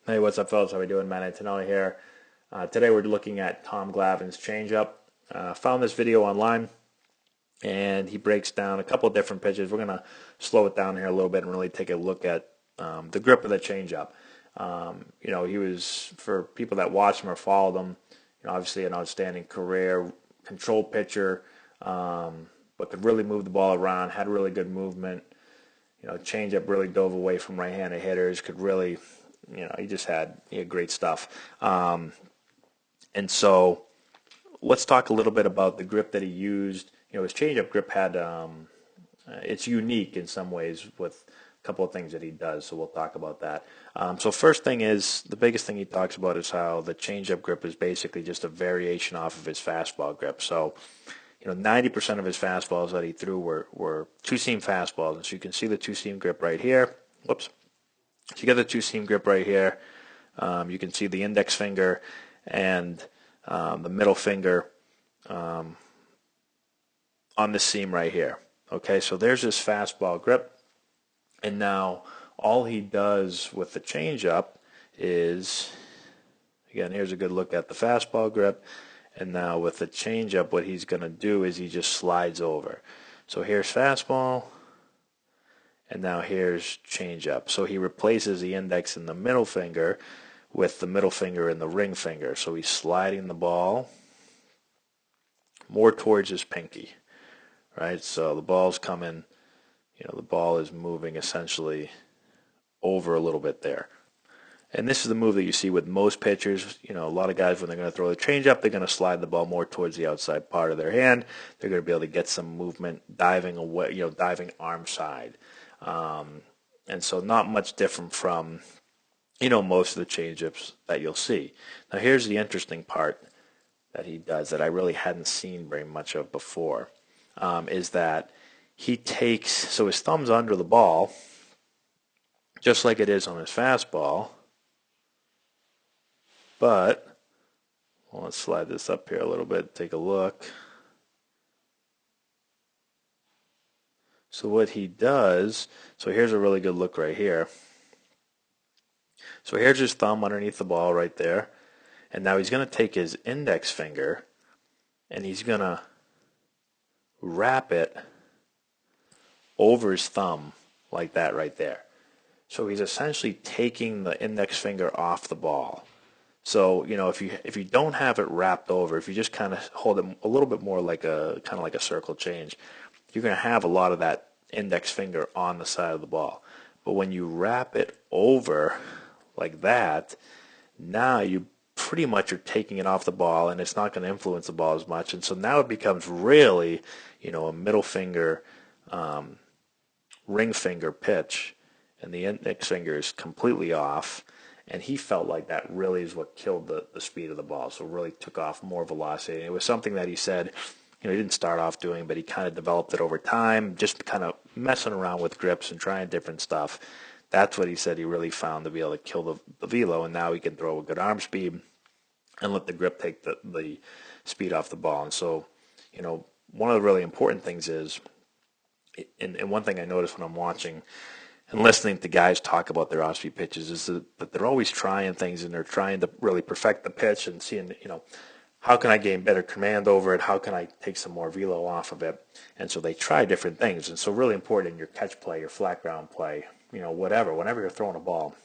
Hey, what's up, fellas? How we doing? Matt Antonelli here. Today we're looking at Tom Glavine's changeup. Found this video online, and he breaks down a couple of different pitches. We're gonna slow it down here a little bit and really take a look at the grip of the changeup. He was, for people that watched him or followed him, obviously an outstanding career, control pitcher, but could really move the ball around, had really good movement. Changeup really dove away from right-handed hitters, could really, he had great stuff. And so let's talk a little bit about the grip that he used. His changeup grip had, it's unique in some ways with a couple of things that he does, so we'll talk about that. So first thing is, the biggest thing he talks about is how the changeup grip is basically just a variation off of his fastball grip. So 90% of his fastballs that he threw were two-seam fastballs. And so you can see the two-seam grip right here. Whoops. So you got the two-seam grip right here. You can see the index finger and the middle finger on the seam right here. Okay, so there's his fastball grip. And now all he does with the changeup is, again, here's a good look at the fastball grip. And now with the changeup, what he's going to do is he just slides over. So here's fastball, and now here's changeup. So he replaces the index and the middle finger with the middle finger and the ring finger. So he's sliding the ball more towards his pinky, right? So the ball's coming, the ball is moving essentially over a little bit there. And this is the move that you see with most pitchers. A lot of guys, when they're going to throw the changeup, they're going to slide the ball more towards the outside part of their hand. They're going to be able to get some movement diving away, diving arm side. And so not much different from, most of the changeups that you'll see. Now here's the interesting part that he does that I really hadn't seen very much of before, is that he takes, so his thumb's under the ball, just like it is on his fastball. But, well, let's slide this up here a little bit, take a look. So what he does, so here's a really good look right here. So here's his thumb underneath the ball right there. And now he's going to take his index finger and he's going to wrap it over his thumb like that right there. So he's essentially taking the index finger off the ball. So, if you don't have it wrapped over, if you just kind of hold it a little bit more like a circle change, you're going to have a lot of that index finger on the side of the ball. But when you wrap it over like that, now you pretty much are taking it off the ball and it's not going to influence the ball as much. And so now it becomes really, a middle finger, ring finger pitch, and the index finger is completely off. And he felt like that really is what killed the speed of the ball. So really took off more velocity. And it was something that he said, he didn't start off doing, but he kind of developed it over time, just kind of messing around with grips and trying different stuff. That's what he said he really found to be able to kill the velo. And now he can throw a good arm speed and let the grip take the speed off the ball. And so, one of the really important things is, and one thing I noticed when I'm watching and listening to guys talk about their off-speed pitches is that they're always trying things and they're trying to really perfect the pitch and seeing, how can I gain better command over it? How can I take some more velo off of it? And so they try different things. And so really important in your catch play, your flat ground play, whenever you're throwing a ball,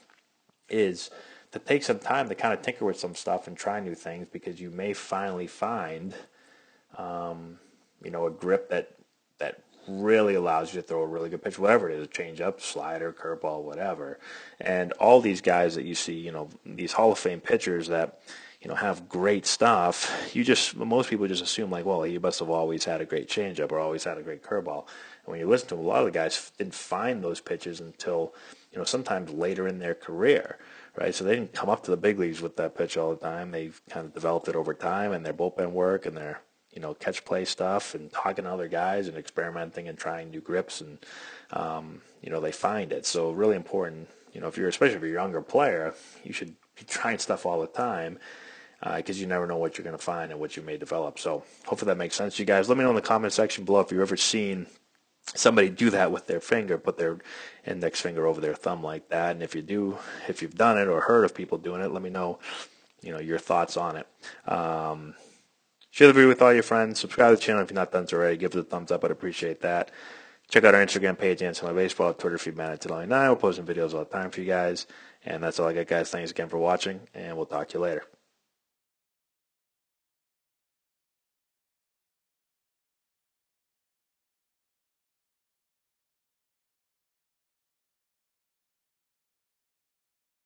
is to take some time to kind of tinker with some stuff and try new things, because you may finally find, a grip that really allows you to throw a really good pitch, whatever it is, a changeup, slider, curveball, whatever. And all these guys that you see, these Hall of Fame pitchers that, have great stuff, most people just assume like, well, he must have always had a great changeup or always had a great curveball. And when you listen to them, a lot of the guys didn't find those pitches until, sometimes later in their career, right? So they didn't come up to the big leagues with that pitch all the time. They've kind of developed it over time, and their bullpen work and their catch play stuff and talking to other guys and experimenting and trying new grips, and they find it. So really important, especially if you're a younger player, you should be trying stuff all the time, because you never know what you're going to find and what you may develop. So hopefully that makes sense to you guys. Let me know in the comment section below if you've ever seen somebody do that with their finger, put their index finger over their thumb like that. And if you've done it or heard of people doing it, let me know, your thoughts on it. Share the video with all your friends. Subscribe to the channel if you're not done so already. Give it a thumbs up. I'd appreciate that. Check out our Instagram page, Antonelli Baseball, Twitter feed, Antonelli9. We're posting videos all the time for you guys. And that's all I got, guys. Thanks again for watching, and we'll talk to you later.